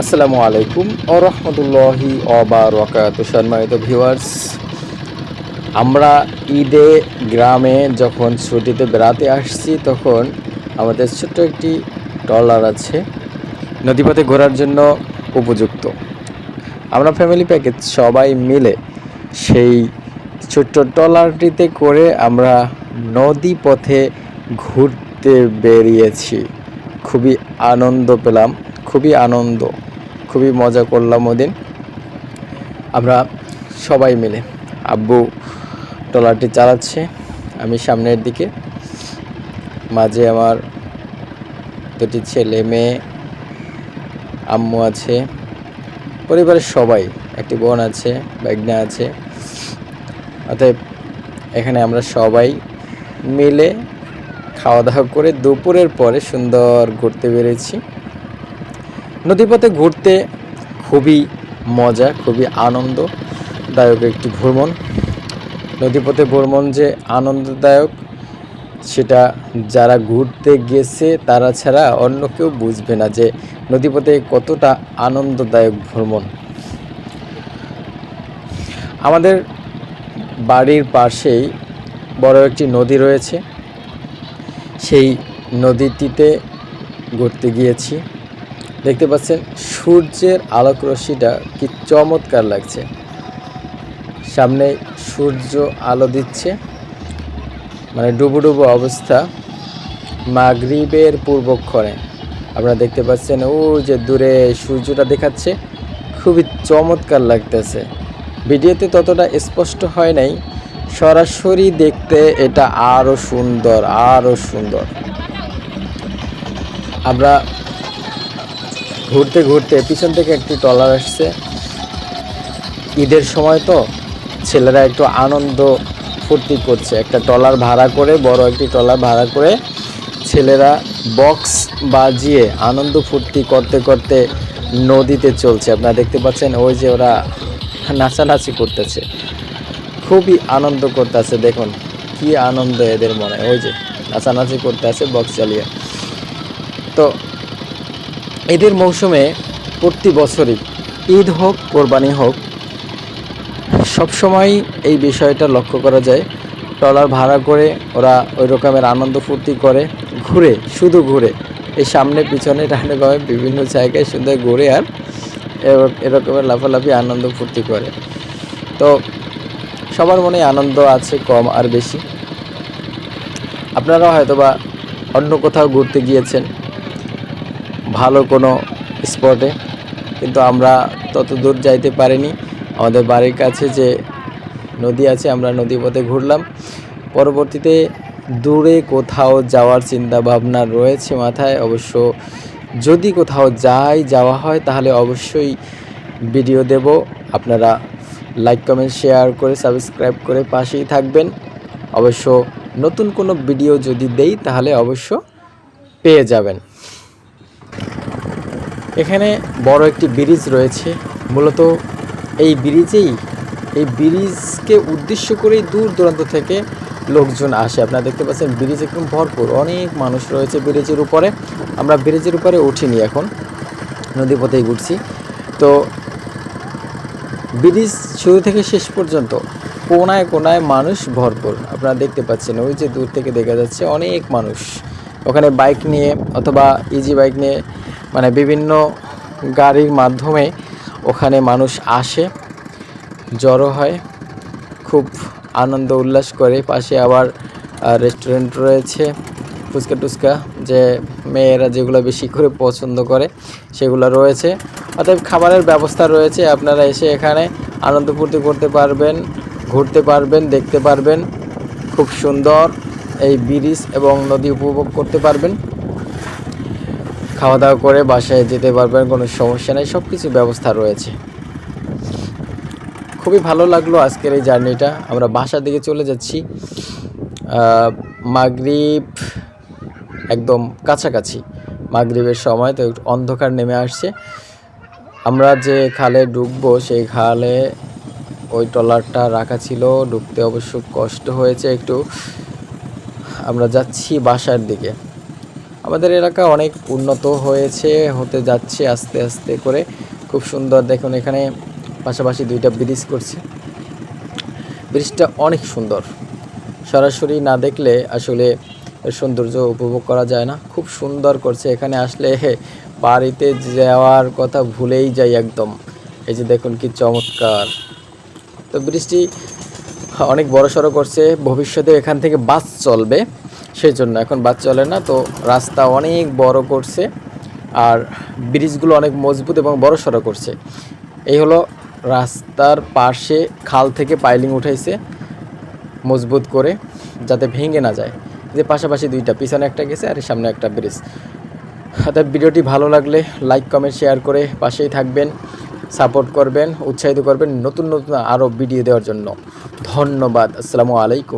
আসসালামু আলাইকুম ওয়া রাহমাতুল্লাহি ওয়া বারাকাতুহু। সম্মানিত ভিউয়ার্স, আমরা ঈদে গ্রামে যখন ছুটিতে বেড়াতে আসছি তখন আমাদের ছোট্ট একটি ট্রলার আছে, নদীপথে ঘোরার জন্য উপযুক্ত। আমরা ফ্যামিলি প্যাকেজ সবাই মিলে সেই ছোট্ট ট্রলারটিতে করে আমরা নদী পথে ঘুরতে বেরিয়েছি। খুবই আনন্দ পেলাম, খুবই মজা করলাম ওদিন আমরা সবাই মিলে। আব্বু ট্রলারটি চালাচ্ছে, আমি সামনের দিকে, মাঝে আমার দুটি ছেলে মেয়ে, আম্মু আছে, পরিবারের সবাই, একটি বোন আছে, ভাগ্না আছে। অতএব এখানে আমরা সবাই মিলে খাওয়া দাওয়া করে দুপুরের পরে সুন্দর ঘুরতে বেরিয়েছি। নদীপথে ঘুরতে খুবই মজা, খুবই আনন্দদায়ক একটি ভ্রমণ। নদীপথে ভ্রমণ যে আনন্দদায়ক সেটা যারা ঘুরতে গেছে তারা ছাড়া অন্য কেউ বুঝবে না যে নদীপথে কতটা আনন্দদায়ক ভ্রমণ। আমাদের বাড়ির পাশেই বড় একটি নদী রয়েছে, সেই নদীটিতে ঘুরতে গিয়েছি। দেখতে পাচ্ছেন সূর্যের আলোক রশ্মিটা কি চমৎকার লাগছে, সামনে সূর্য আলো দিচ্ছে, মানে ডুবো ডুবো অবস্থা। মাগরিবের পূর্বক্ষণে আপনারা দেখতে পাচ্ছেন ও যে দূরে সূর্যটা দেখাচ্ছে, খুবই চমৎকার লাগতেছে। ভিডিওতে ততটা স্পষ্ট হয় নাই, সরাসরি দেখতে এটা আরও সুন্দর। আমরা ঘুরতে ঘুরতে পিছন থেকে একটি ট্রলার আসছে। ঈদের সময় তো ছেলেরা একটু আনন্দ ফুর্তি করছে, একটা ট্রলার ভাড়া করে, বড় একটি ট্রলার ভাড়া করে ছেলেরা বক্স বাজিয়ে আনন্দ ফুর্তি করতে করতে নদীতে চলছে। আপনারা দেখতে পাচ্ছেন ওই যে ওরা নাচানাচি করতেছে, খুবই আনন্দ করতেছে। দেখুন কি আনন্দ এদের মনে, ওই যে নাচানাচি করতে আছে বক্স চালিয়ে। তো ঈদের মৌসুমে প্রতি বছরই, ঈদ হোক কোরবানি হোক, সবসময় এই বিষয়টা লক্ষ্য করা যায়। ট্রলার ভাড়া করে ওরা ওই রকমের আনন্দ ফুর্তি করে, শুধু ঘুরে এই সামনে পিছনে ডানে বামে বিভিন্ন জায়গায় সুন্দর ঘুরে আর এরকমের লাফালাফি আনন্দ ফুর্তি করে। তো সবার মনে আনন্দ আছে, কম আর বেশি। আপনারাও হয়তোবা অন্য কোথাও ঘুরতে গিয়েছেন ভালো কোনো স্পটে, কিন্তু আমরা তত দূর যাইতে পারিনি। আমাদের বাড়ির কাছে যে নদী আছে, আমরা নদীপথে ঘুরলাম। পরবর্তীতে দূরে কোথাও যাওয়ার চিন্তা ভাবনা রয়েছে মাথায়। অবশ্য যদি কোথাও যাওয়া হয় তাহলে অবশ্যই ভিডিও দেব। আপনারা লাইক কমেন্ট শেয়ার করে সাবস্ক্রাইব করে পাশেই থাকবেন। অবশ্য নতুন কোনো ভিডিও যদি দেই তাহলে অবশ্য পেয়ে যাবেন। এখানে বড় একটি ব্রিজ রয়েছে, মূলত এই ব্রিজকে উদ্দেশ্য করেই দূর দূরান্ত থেকে লোকজন আসে। আপনারা দেখতে পাচ্ছেন ব্রিজ একদম ভরপুর, অনেক মানুষ রয়েছে ব্রিজের উপরে। আমরা ব্রিজের উপরে উঠিনি, এখন নদীপথেই ঘুরছি। তো ব্রিজ শুরু থেকে শেষ পর্যন্ত কোনায় কোনায় মানুষ ভরপুর। আপনারা দেখতে পাচ্ছেন ওই যে দূর থেকে দেখা যাচ্ছে অনেক মানুষ, ওখানে বাইক নিয়ে অথবা ইজি বাইক নিয়ে, মানে বিভিন্ন গাড়ির মাধ্যমে ওখানে মানুষ আসে, জড়ো হয়, খুব আনন্দ উল্লাস করে। পাশে আবার রেস্টুরেন্ট রয়েছে, ফুচকা টুচকা যে মেয়েরা যেগুলো বেশি করে পছন্দ করে সেগুলো রয়েছে। অতএব খাবারের ব্যবস্থা রয়েছে, আপনারা এসে এখানে আনন্দ ফুর্তি করতে পারবেন, ঘুরতে পারবেন, দেখতে পারবেন। খুব সুন্দর এই ব্রিজ এবং নদী উপভোগ করতে পারবেন। খাওয়া দাওয়া করে বাসায় যেতে পারবেন, কোনো সমস্যা নেই, সব কিছু ব্যবস্থা রয়েছে। খুবই ভালো লাগলো আজকের এই জার্নিটা। আমরা বাসার দিকে চলে যাচ্ছি, মাগরিব একদম কাছাকাছি, মাগরিবের সময় তো একটু অন্ধকার নেমে আসছে। আমরা যে খালে ডুববো সেই খালে ওই ট্রলারটা রাখা ছিল, ডুবতে অবশ্য কষ্ট হয়েছে একটু। আমরা যাচ্ছি বাসার দিকে। আমাদের এলাকা অনেক উন্নত হয়েছে, হতে যাচ্ছে আস্তে আস্তে করে। খুব সুন্দর দেখুন, এখানে পাশাপাশি দুইটা ব্রিজ করছে। ব্রিজটা অনেক সুন্দর, সরাসরি না দেখলে আসলে এর সৌন্দর্য উপভোগ করা যায় না। খুব সুন্দর করছে, এখানে আসলে বাড়িতে যাওয়ার কথা ভুলেই যাই একদম। এই যে দেখুন কি চমৎকার। তো ব্রিজটি অনেক বড়সড় করছে, ভবিষ্যতে এখান থেকে বাস চলবে, সেই জন্য এখন বাস চলে না। তো রাস্তা অনেক বড় করছে, আর ব্রিজগুলো অনেক মজবুত এবং বড়সড় করছে। এই হলো রাস্তার পাশে খাল থেকে পাইলিং উঠাইছে মজবুত করে, যাতে ভেঙে না যায়। যে পাশাপাশি দুইটা, পিছনে একটা গেছে আর সামনে একটা ব্রিজ। অর্থাৎ ভিডিওটি ভালো লাগলে লাইক কমেন্ট শেয়ার করে পাশেই থাকবেন, সাপোর্ট করবেন, উৎসাহিত করবেন নতুন নতুন আরও ভিডিও দেওয়ার জন্য। ধন্যবাদ। আসসালামু আলাইকুম।